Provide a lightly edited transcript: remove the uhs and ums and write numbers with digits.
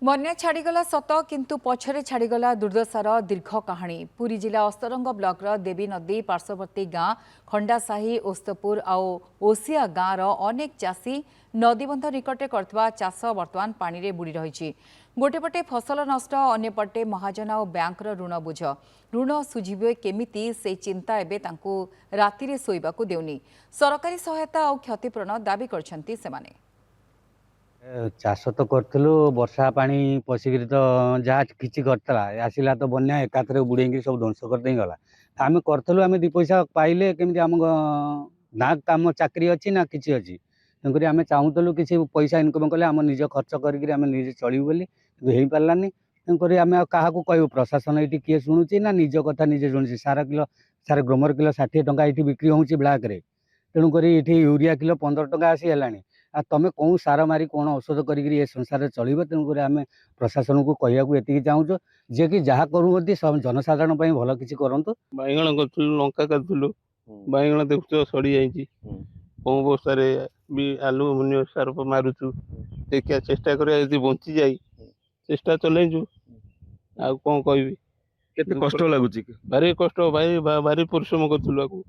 बन्या छाड़गला सत किंतु पछरे छाड़गला दुर्दशार दीर्घ कहानी। पुरी जिला अस्तरंग ब्लॉकर देवी नदी पार्श्ववर्ती गां खंडासाही ओस्तपुर आउ ओसिया गांर अनेक चाषी नदीबंध निकटे करथवा चाष वर्तमान पानी रे बुड़ी रही। गोटेपटे फसल नष्ट अन्यपटे महाजन और बैंकर ऋण बुझ ऋण सुझिबे केमिति से चिंता एबे तांकु राति रे सोइबाकु देउनी। सरकारी सहायता और क्षतिपूरण दाबी करछंती सेमाने। चाष तो करूँ वर्षा पानी पशिकी तो जहाँ किसी करता आसला तो बन्या एकाथरे बुड़े सब ध्वंस करदे गला। आम करूँ आम दी पैसा पाइले केमी आम ना कम चाकरी अच्छी ना किसी अच्छी तेणुक आम चाहूलु किसी पैसा इनकम कले आम निज खर्च करके चलू बोली हो पारानी। तेणुक आम क्या कहूँ प्रशासन ये किए शुणुची ना निज कथा निजे शुणुची। सार ग्रोमर किलो 60 टंका ये बिक्री हो ब्लाक रे। तेणुक ये यूरिया किलो 15 टंका आसी है। आ तुम कौन सार मारी कौन औषध कर संसार चलो। तेणुक आम प्रशासन को कहूँ ये चाहूँ जे कि जहाँ करूँ जनसाधारण भल किसी करूँ। बैगण करूँ लंका करूँ बैगण देखु सड़ी जाइए कौ बस्तार भी आलुमिनियम सार मारुचु देखिए चेष्टा कर बंची जाए चेष्टा चलु आ कौन कह केते कष्ट लगुच भारी कष्ट भाई भारी परिश्रम करूँ।